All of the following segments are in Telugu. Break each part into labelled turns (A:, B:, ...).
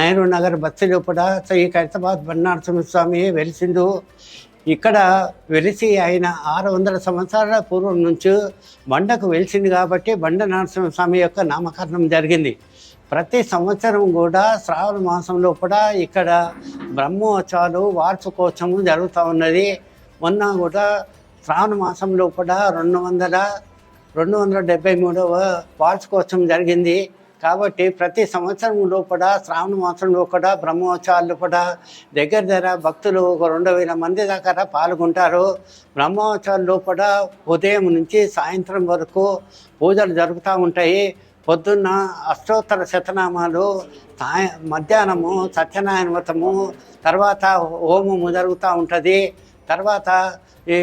A: నెహ్రూ నగర్ బస్సు లోపల శ్రీ ఖైరతాబాద్ బండానరసింహస్వామి వెలిసిండు. ఇక్కడ వెలిసి ఆయన 600 సంవత్సరాల పూర్వం నుంచి బండకు వెలిసింది కాబట్టి బండ నరసింహస్వామి యొక్క నామకరణం జరిగింది. ప్రతి సంవత్సరం కూడా శ్రావణ మాసంలో కూడా ఇక్కడ బ్రహ్మోత్సవాలు వార్షికోత్సవం జరుగుతూ ఉన్నది. మొన్న కూడా శ్రావణ మాసంలో కూడా 273వ వార్షికోత్సవం జరిగింది. కాబట్టి ప్రతి సంవత్సరంలో కూడా శ్రావణ మాసంలో కూడా బ్రహ్మోత్సవాలు కూడా దగ్గర భక్తులు ఒక 2000 మంది దాకా పాల్గొంటారు. బ్రహ్మోత్సవాల్లో కూడా ఉదయం నుంచి సాయంత్రం వరకు పూజలు జరుగుతూ ఉంటాయి. పొద్దున్న అష్టోత్తర శతనామాలు, మధ్యాహ్నము సత్యనారాయణ వ్రతము, తర్వాత హోమము జరుగుతూ ఉంటుంది. తర్వాత ఈ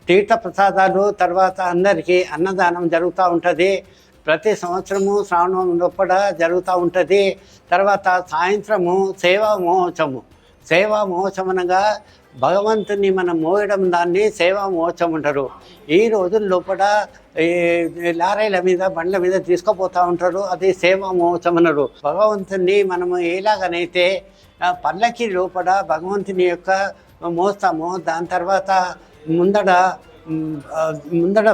A: తీర్థ ప్రసాదాలు, తర్వాత అందరికీ అన్నదానం జరుగుతూ ఉంటుంది. ప్రతి సంవత్సరము శ్రావణంలో కూడా జరుగుతూ ఉంటుంది. తర్వాత సాయంత్రము సేవా మహోత్సవం అనగా భగవంతుని మనం మోయడం, దాన్ని సేవా మహోత్సవం అంటారు. ఈ రోజుల్లో కూడా లారీల మీద బండ్ల మీద తీసుకుపోతూ ఉంటారు, అది సేవా మహోత్సవం అన్నారు. భగవంతుని మనము ఎలాగనైతే పల్లకి లోపల భగవంతుని యొక్క మోస్తాము, దాని తర్వాత ముందడ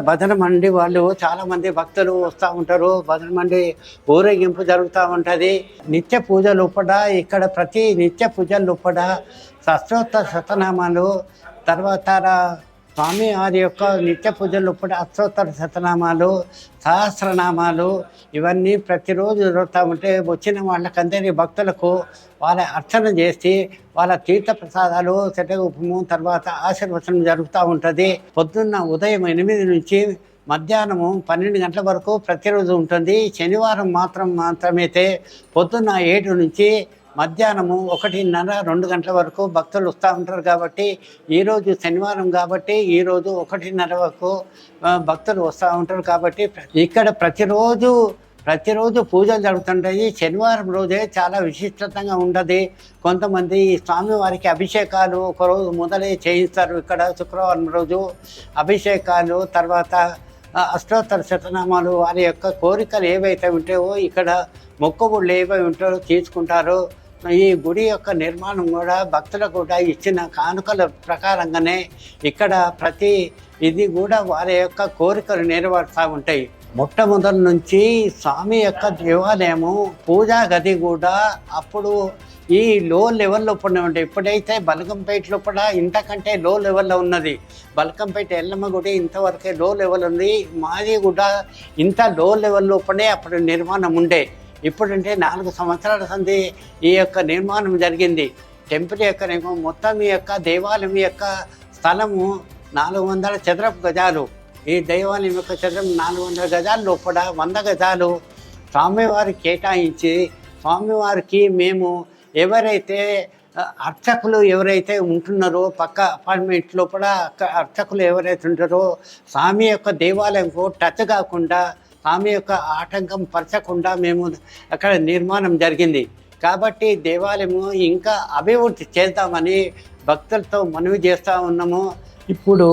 A: భజన మండి వాళ్ళు చాలామంది భక్తులు వస్తూ ఉంటారు. భజన మండి ఊరేగింపు జరుగుతూ ఉంటుంది. నిత్య పూజ లోపల ఇక్కడ ప్రతి నిత్య పూజ లోపల అష్టోత్తర శతనామాలు, తర్వాత స్వామి వారి యొక్క నిత్య పూజలు లోపల అష్టోత్తర శతనామాలు, సహస్రనామాలు ఇవన్నీ ప్రతిరోజు జరుగుతూ ఉంటే వచ్చిన వాళ్ళకందరి భక్తులకు వాళ్ళ అర్చన చేసి వాళ్ళ తీర్థ ప్రసాదాలు, శతగోపము, తర్వాత ఆశీర్వచనం జరుగుతూ ఉంటుంది. పొద్దున్న ఉదయం 8 నుంచి మధ్యాహ్నము 12 గంటల వరకు ప్రతిరోజు ఉంటుంది. శనివారం మాత్రమైతే పొద్దున్న 7 నుంచి మధ్యాహ్నము 1:30-2 గంటల వరకు భక్తులు వస్తూ ఉంటారు. కాబట్టి ఈరోజు శనివారం కాబట్టి ఈరోజు 1:30 వరకు భక్తులు వస్తూ ఉంటారు. కాబట్టి ఇక్కడ ప్రతిరోజు పూజలు జరుగుతుంటాయి. శనివారం రోజే చాలా విశిష్టంగా ఉంటుంది. కొంతమంది స్వామివారికి అభిషేకాలు ఒకరోజు మొదలై చేయిస్తారు. ఇక్కడ శుక్రవారం రోజు అభిషేకాలు, తర్వాత అష్టోత్తర శతనామాలు, వారి యొక్క కోరికలు ఏవైతే ఉంటాయో, ఇక్కడ మొక్కుబడులు ఏవై ఉంటాయో తీసుకుంటారు. ఈ గుడి యొక్క నిర్మాణం కూడా భక్తులకు కూడా ఇచ్చిన కానుకల ప్రకారంగానే ఇక్కడ ప్రతి ఇది కూడా వారి యొక్క కోరికలు నెరవేరుతూ ఉంటాయి. మొట్టమొదటి నుంచి స్వామి యొక్క దేవాలయము, పూజా గది కూడా అప్పుడు ఈ లో లెవెల్లో ఉండే. ఇప్పుడైతే బల్కంపేటలో కూడా ఇంతకంటే లో లెవెల్లో ఉన్నది. బల్కంపేట ఎల్లమ్మ గుడి ఇంతవరకే లో లెవెల్ ఉంది. మాది కూడా ఇంత లో లెవెల్లో అప్పుడు నిర్మాణం ఉండే. ఇప్పుడంటే 4 సంవత్సరాల సంది ఈ యొక్క నిర్మాణం జరిగింది. టెంపుల్ యొక్క మొత్తం ఈ యొక్క దేవాలయం యొక్క స్థలము 400 చదరపు గజాలు. ఈ దేవాలయం యొక్క చదరం 400 గజాల లోపల 100 గజాలు స్వామివారికి కేటాయించి, స్వామివారికి మేము ఎవరైతే అర్చకులు ఎవరైతే ఉంటున్నారో పక్క అపార్ట్మెంట్ లోపల అర్చకులు ఎవరైతే ఉంటారో స్వామి యొక్క దేవాలయంకు టచ్ కాకుండా, స్వామి యొక్క ఆటంకం పరచకుండా మేము అక్కడ నిర్మాణం జరిగింది. కాబట్టి దేవాలయము ఇంకా అభివృద్ధి చేద్దామని భక్తులతో మనవి చేస్తూ ఉన్నాము. ఇప్పుడు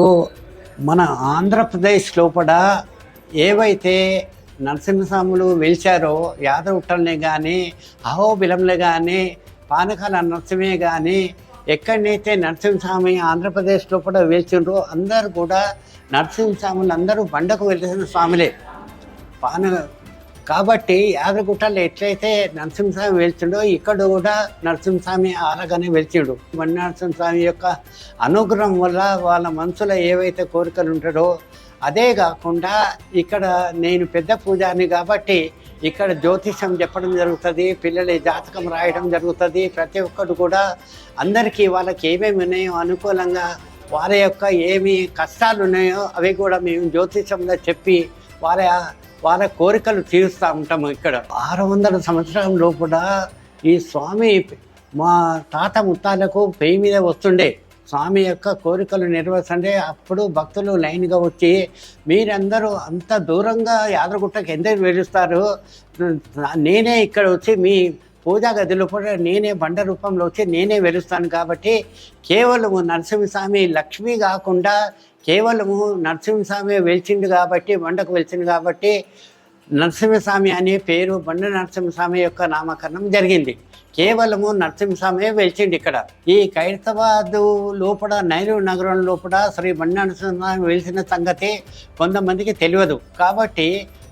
A: మన ఆంధ్రప్రదేశ్ లోపల ఏవైతే నరసింహస్వాములు వెలిచారో, యాదవుట్టల్ని కానీ, అహోబిలంలో కానీ, పానకాల నరసింహే కానీ, ఎక్కడనైతే నరసింహస్వామి ఆంధ్రప్రదేశ్ లోపల వెలిచిండ్రో అందరూ కూడా నరసింహస్వాములు అందరూ బండకు వెలిసిన స్వాములే. కాబట్టి యాదగిరిగుట్టలో ఎట్లయితే నరసింహస్వామి వెలిచిండో ఇక్కడ కూడా నరసింహస్వామి ఆలగానే వెలిచిండు. బండి నరసింహస్వామి యొక్క అనుగ్రహం వల్ల వాళ్ళ మనసులో ఏవైతే కోరికలు ఉంటాడో, అదే కాకుండా ఇక్కడ నేను పెద్ద పూజారిని కాబట్టి ఇక్కడ జ్యోతిషం చెప్పడం జరుగుతుంది, పిల్లల జాతకం రాయడం జరుగుతుంది. ప్రతి ఒక్కరు కూడా అందరికీ వాళ్ళకి ఏమేమి ఉన్నాయో అనుకూలంగా వారి యొక్క ఏమి కష్టాలు ఉన్నాయో అవి కూడా మేము జ్యోతిషంలో చెప్పి వాళ్ళ కోరికలు తీరుస్తూ ఉంటాము. ఇక్కడ 600 సంవత్సరాల లోపల ఈ స్వామి మా తాత ముత్తాలకు పెయి మీద వస్తుండే. స్వామి యొక్క కోరికలు నెరవేర్చండి. అప్పుడు భక్తులు లైన్గా వచ్చి, మీరందరూ అంత దూరంగా యాదగిరిగుట్టకి ఎందుకు వెలుస్తారు, నేనే ఇక్కడ వచ్చి మీ పూజా గదిలో కూడా నేనే బండ రూపంలో వచ్చి నేనే వెలుస్తాను. కాబట్టి కేవలము నరసింహస్వామి లక్ష్మి కాకుండా కేవలము నరసింహస్వామి వెలిచిండు కాబట్టి, బండకు వెలిచిండు కాబట్టి నరసింహస్వామి అనే పేరు బండి నరసింహస్వామి యొక్క నామకరణం జరిగింది. కేవలము నరసింహస్వామి వెలిచిండి ఇక్కడ. ఈ ఖైరతాబాద్ లోపల నైరు నగరం లోపల శ్రీ బండి నరసింహస్వామి వెలిసిన సంగతి కొంతమందికి తెలియదు. కాబట్టి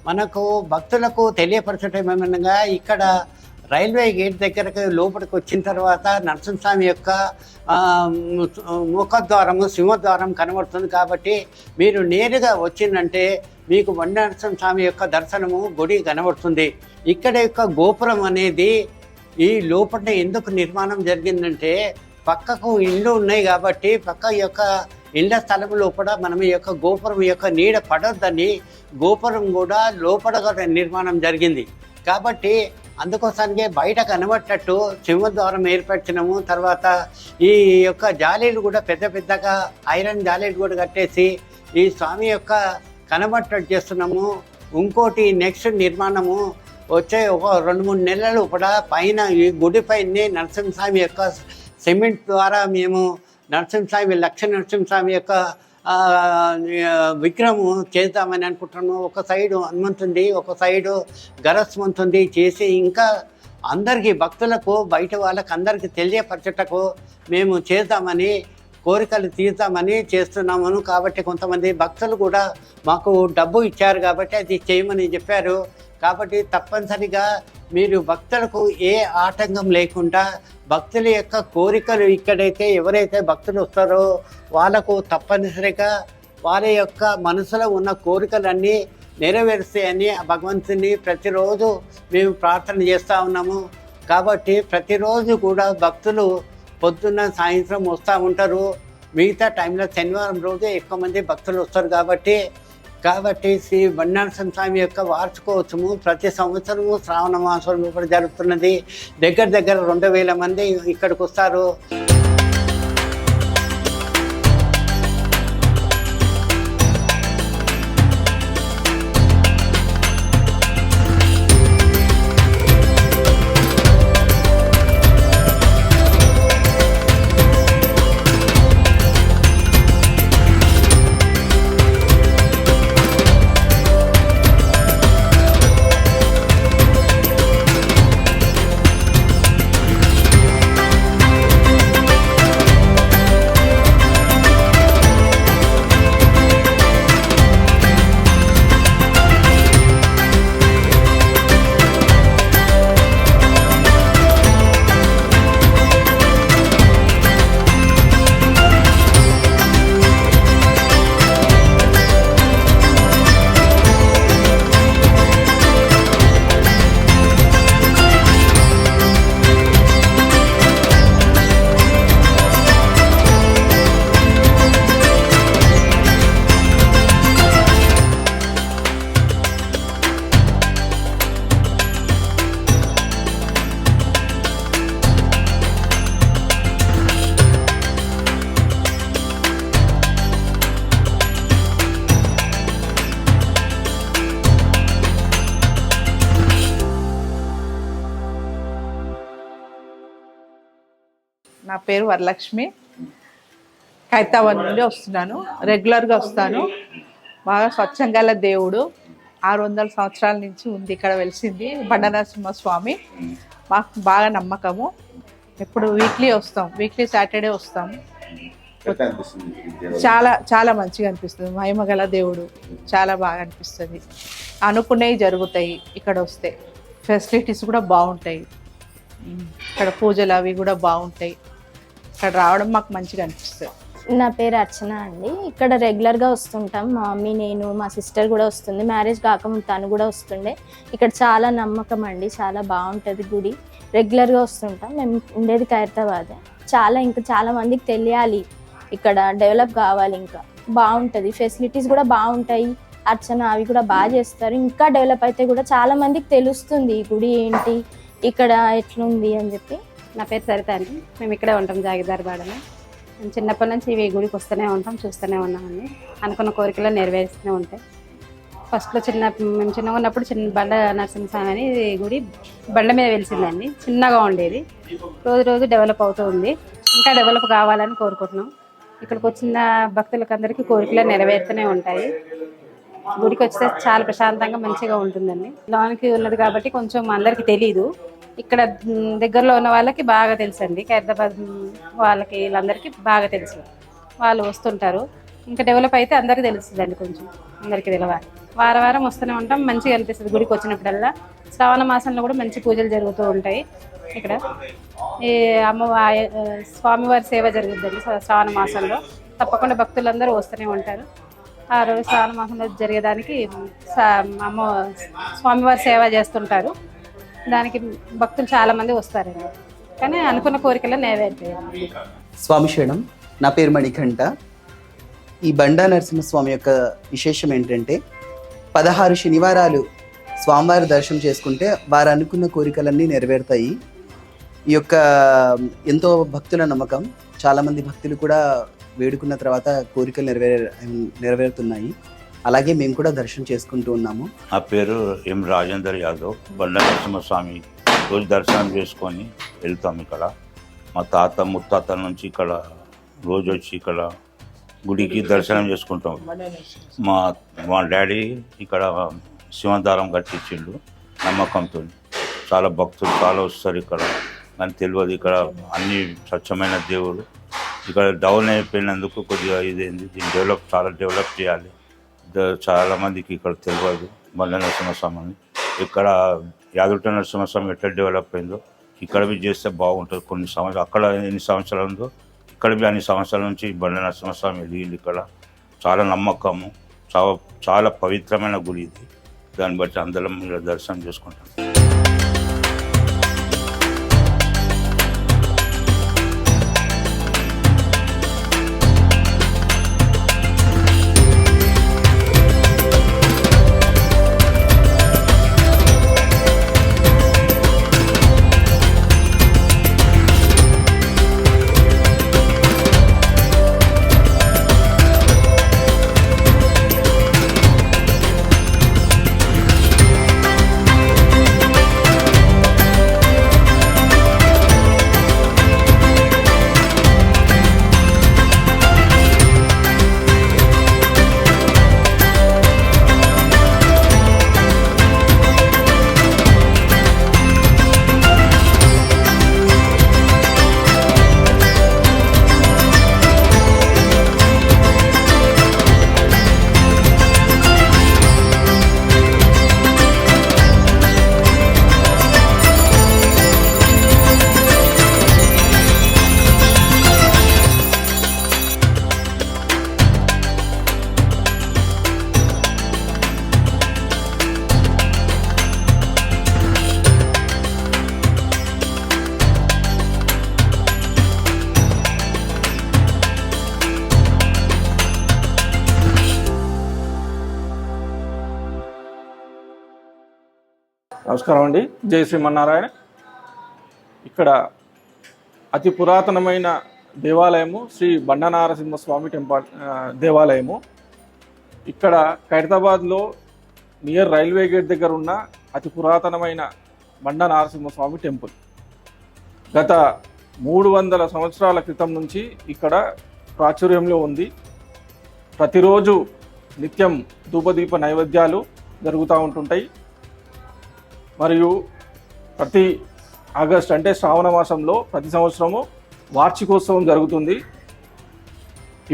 A: మనకు భక్తులకు తెలియపరచడం ఏమనగా ఇక్కడ రైల్వే గేట్ దగ్గరకు లోపలికి వచ్చిన తర్వాత నరసింహస్వామి యొక్క ముఖద్వారము సింహద్వారం కనబడుతుంది. కాబట్టి మీరు నేరుగా వచ్చిందంటే మీకు బండి నరసింహస్వామి యొక్క దర్శనము గుడి కనబడుతుంది. ఇక్కడ యొక్క గోపురం అనేది ఈ లోపల ఎందుకు నిర్మాణం జరిగిందంటే పక్కకు ఇండ్లు ఉన్నాయి కాబట్టి పక్క యొక్క ఇండ్ల స్థలం లోపల మనం ఈ యొక్క గోపురం యొక్క నీడ పడొద్దని గోపురం కూడా లోపల నిర్మాణం జరిగింది. కాబట్టి అందుకోసానికే బయట కనబట్టట్టు సింహద్వారం ఏర్పరిచినాము. తర్వాత ఈ యొక్క జాలీలు కూడా పెద్ద పెద్దగా ఐరన్ జాలీలు కూడా కట్టేసి ఈ స్వామి యొక్క కనబట్టట్టు చేస్తున్నాము. ఇంకోటి నెక్స్ట్ నిర్మాణము వచ్చే ఒక 2-3 నెలలు కూడా పైన ఈ గుడి పైనే నరసింహస్వామి యొక్క సిమెంట్ ద్వారా మేము నరసింహస్వామి లక్ష్మీ నరసింహస్వామి యొక్క విగ్రహము చేద్దామని అనుకుంటున్నాము. ఒక సైడు హనుమంతుంది, ఒక సైడు గరస్మంతుంది చేసి ఇంకా అందరికీ భక్తులకు బయట వాళ్ళకి అందరికీ తెలియపరచటకు మేము చేద్దామని కోరికలు తీర్దామని చేస్తున్నాము. కాబట్టి కొంతమంది భక్తులు కూడా మాకు డబ్బు ఇచ్చారు కాబట్టి అది చేయమని చెప్పారు. కాబట్టి తప్పనిసరిగా మీరు భక్తులకు ఏ ఆటంకం లేకుండా భక్తుల యొక్క కోరికలు ఇక్కడైతే ఎవరైతే భక్తులు వస్తారో వాళ్ళకు తప్పనిసరిగా వాళ్ళ యొక్క మనసులో ఉన్న కోరికలన్నీ నెరవేరుస్తాయని ఆ భగవంతుని ప్రతిరోజు మేము ప్రార్థన చేస్తూ ఉన్నాము. కాబట్టి ప్రతిరోజు కూడా భక్తులు పొద్దున్న సాయంత్రం వస్తూ ఉంటారు. మిగతా టైంలో శనివారం రోజు ఎక్కువ మంది భక్తులు వస్తారు. కాబట్టి శ్రీ బండి నరసింహస్వామి యొక్క వార్షికోత్సవము ప్రతి సంవత్సరము శ్రావణ మాసంలో కూడా జరుగుతున్నది. దగ్గర 2000 మంది ఇక్కడికి వస్తారు.
B: నా పేరు వరలక్ష్మి. ఖైరతాబాద్ నుండి వస్తున్నాను. రెగ్యులర్గా వస్తాను. బాగా స్వచ్ఛంగా దేవుడు 600 సంవత్సరాల నుంచి ఉంది ఇక్కడ వెలిసింది బండి నరసింహస్వామి. మాకు బాగా నమ్మకము. ఎప్పుడు వీక్లీ వస్తాం, వీక్లీ సాటర్డే వస్తాము. చాలా చాలా మంచిగా అనిపిస్తుంది. మహిమగల దేవుడు చాలా బాగా అనిపిస్తుంది. అనుకునేవి జరుగుతాయి ఇక్కడ వస్తే. ఫెసిలిటీస్ కూడా బాగుంటాయి. ఇక్కడ పూజలు అవి కూడా బాగుంటాయి. ఇక్కడ రావడం మాకు మంచిగా అనిపిస్తుంది.
C: నా పేరు అర్చన అండి. ఇక్కడ రెగ్యులర్గా వస్తుంటాం. మా మమ్మీ, నేను, మా సిస్టర్ కూడా వస్తుంది. మ్యారేజ్ కాకముందు తను కూడా వస్తుండే. ఇక్కడ చాలా నమ్మకం అండి. చాలా బాగుంటుంది గుడి. రెగ్యులర్గా వస్తుంటాం. మేము ఉండేది ఖైరతాబాద్. ఇంకా చాలా మందికి తెలియాలి. ఇక్కడ డెవలప్ కావాలి. ఇంకా బాగుంటుంది. ఫెసిలిటీస్ కూడా బాగుంటాయి. అర్చన అవి కూడా బాగా చేస్తారు. ఇంకా డెవలప్ అయితే కూడా చాలా మందికి తెలుస్తుంది ఈ గుడి ఏంటి, ఇక్కడ ఎట్లుంది అని చెప్పి.
D: నా పేరు సరిత అండి. మేము ఇక్కడే ఉంటాం, జాగిదార్బాడలో. మేము చిన్నప్పటి నుంచి ఈ గుడికి వస్తూనే ఉంటాం, చూస్తూనే ఉన్నామండి. అనుకున్న కోరికలు నెరవేరుస్తూనే ఉంటాయి. ఫస్ట్లో మేము చిన్నగా ఉన్నప్పుడు బండ నరసింహస్వామి అని గుడి బండ మీద వెలిసిందండి. చిన్నగా ఉండేది. రోజు డెవలప్ అవుతూ ఉంది. ఇంకా డెవలప్ కావాలని కోరుకుంటున్నాం. ఇక్కడికి వచ్చిన భక్తులకు అందరికీ కోరికలు నెరవేరుతూనే ఉంటాయి. గుడికి వస్తే చాలా ప్రశాంతంగా మంచిగా ఉంటుందండి. లోనికి ఉన్నది కాబట్టి కొంచెం అందరికీ తెలీదు. ఇక్కడ దగ్గరలో ఉన్న వాళ్ళకి బాగా తెలుసండి. ఖైరతాబాద్ వాళ్ళకి వీళ్ళందరికీ బాగా తెలుసు, వాళ్ళు వస్తుంటారు. ఇంకా డెవలప్ అయితే అందరికీ తెలుస్తుందండి, కొంచెం అందరికీ తెలవాలి. వారం వస్తూనే ఉంటాం, మంచిగా అనిపిస్తుంది గుడికి వచ్చినప్పుడల్లా. శ్రావణ మాసంలో కూడా మంచి పూజలు జరుగుతూ ఉంటాయి ఇక్కడ. ఈ స్వామివారి సేవ జరుగుతుందండి శ్రావణ మాసంలో. తప్పకుండా భక్తులందరూ వస్తూనే ఉంటారు. ఆ రోజు శ్రావణ మాసంలో జరిగేదానికి స్వామివారి సేవ చేస్తుంటారు. దానికి భక్తులు చాలామంది వస్తారండి, కానీ అనుకున్న కోరికలు నెరవేరుతాయి.
E: స్వామి శరణం. నా పేరు మణికంఠ. ఈ బండా నరసింహస్వామి యొక్క విశేషం ఏంటంటే 16 శనివారాలు స్వామివారి దర్శనం చేసుకుంటే వారు అనుకున్న కోరికలన్నీ నెరవేరుతాయి. ఈ యొక్క ఎంతో భక్తుల నమ్మకం. చాలామంది భక్తులు కూడా వేడుకున్న తర్వాత కోరికలు నెరవేరుతున్నాయి. అలాగే మేము కూడా దర్శనం చేసుకుంటూ ఉన్నాము.
F: నా పేరు ఎం రాజేందర్ యాదవ్. బండా నరసింహస్వామి రోజు దర్శనం చేసుకొని వెళ్తాం. ఇక్కడ మా తాత ముత్తాతల నుంచి ఇక్కడ రోజు వచ్చి ఇక్కడ గుడికి దర్శనం చేసుకుంటాం. మా డాడీ ఇక్కడ శివదారం కట్టించిండు నమ్మకంతో. చాలా భక్తులు చాలా వస్తారు ఇక్కడ, కానీ తెలియదు ఇక్కడ అన్ని స్వచ్ఛమైన దేవుడు. ఇక్కడ డౌన్ అయిపోయినందుకు కొద్దిగా ఇదేంది, దీన్ని చాలా డెవలప్ చేయాలి. చాలా మందికి ఇక్కడ తెలియదు బండా నరసింహస్వామి అని. ఇక్కడ యాదగిరి నరసింహస్వామి ఎట్లా డెవలప్ అయిందో ఇక్కడ బి చేస్తే బాగుంటుంది. కొన్ని సంవత్సరాలు అక్కడ ఎన్ని సంవత్సరాలు ఉందో ఇక్కడ బి అన్ని సంవత్సరాల నుంచి బండా నరసింహస్వామి వెళ్ళి ఇక్కడ చాలా నమ్మకము, చాలా పవిత్రమైన గుడి ఇది. దాన్ని బట్టి అందరం దర్శనం చేసుకుంటాం.
G: నమస్కారం అండి. జై శ్రీమన్నారాయణ. ఇక్కడ అతి పురాతనమైన దేవాలయము శ్రీ బండా నరసింహస్వామి దేవాలయము. ఇక్కడ ఖైరతాబాద్లో నియర్ రైల్వే గేట్ దగ్గర ఉన్న అతి పురాతనమైన బండా నరసింహస్వామి టెంపుల్. గత 300 సంవత్సరాల క్రితం నుంచి ఇక్కడ ప్రాచుర్యంలో ఉంది. ప్రతిరోజు నిత్యం ధూపదీప నైవేద్యాలు జరుగుతూ ఉంటుంటాయి. మరియు ప్రతి ఆగస్ట్ అంటే శ్రావణ మాసంలో ప్రతి సంవత్సరము వార్షికోత్సవం జరుగుతుంది.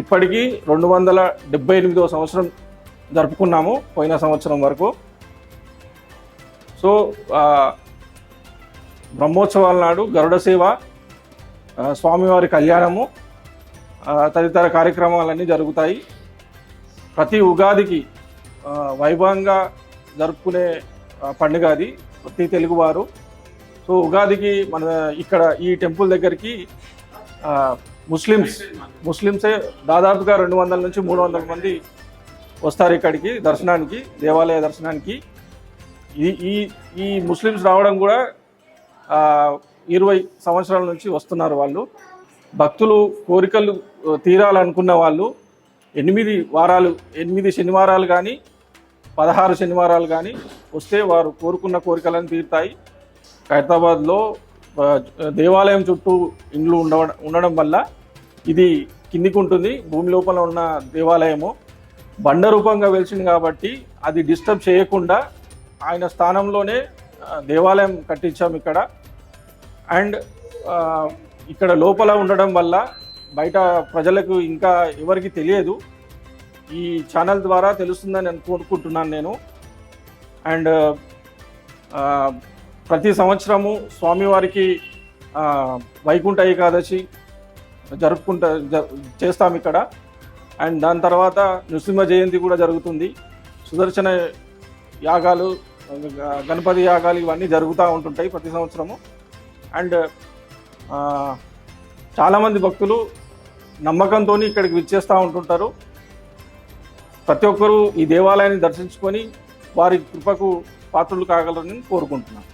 G: ఇప్పటికీ 278వ సంవత్సరం జరుపుకున్నాము పోయిన సంవత్సరం వరకు. సో బ్రహ్మోత్సవాల నాడు గరుడ సేవ, స్వామివారి కళ్యాణము, తదితర కార్యక్రమాలన్నీ జరుగుతాయి. ప్రతి ఉగాదికి వైభవంగా జరుపుకునే పండుగ అది ప్రతి తెలుగువారు. సో ఉగాదికి మన ఇక్కడ ఈ టెంపుల్ దగ్గరికి ముస్లిమ్సే దాదాపుగా 200 నుంచి 300 మంది వస్తారు ఇక్కడికి దర్శనానికి, దేవాలయ దర్శనానికి. ఈ ముస్లిమ్స్ రావడం కూడా 20 సంవత్సరాల నుంచి వస్తున్నారు వాళ్ళు. భక్తులు కోరికలు తీరాలనుకున్న వాళ్ళు 8 శనివారాలు కానీ 16 శనివారాలు కానీ వస్తే వారు కోరుకున్న కోరికలను తీరుతాయి. ఖైరతాబాద్లో దేవాలయం చుట్టూ ఇండ్లు ఉండడం వల్ల ఇది కిందికి ఉంటుంది, భూమి లోపల ఉన్న దేవాలయము. బండ రూపంగా వెలిసింది కాబట్టి అది డిస్టర్బ్ చేయకుండా ఆయన స్థానంలోనే దేవాలయం కట్టించాం ఇక్కడ. అండ్ ఇక్కడ లోపల ఉండడం వల్ల బయట ప్రజలకు ఇంకా ఎవరికి తెలియదు, ఈ ఛానల్ ద్వారా తెలుస్తుందని నేను కోరుకుంటున్నాను నేను. అండ్ ప్రతి సంవత్సరము స్వామివారికి వైకుంఠ ఏకాదశి చేస్తాం ఇక్కడ. అండ్ దాని తర్వాత నృసింహ జయంతి కూడా జరుగుతుంది. సుదర్శన యాగాలు, గణపతి యాగాలు ఇవన్నీ జరుగుతూ ఉంటుంటాయి ప్రతి సంవత్సరము. అండ్ చాలామంది భక్తులు నమ్మకంతో ఇక్కడికి విచ్చేస్తూ ఉంటుంటారు. ప్రతి ఒక్కరూ ఈ దేవాలయాన్ని దర్శించుకొని వారి కృపకు పాత్రలు కాగలరని కోరుకుంటున్నాను.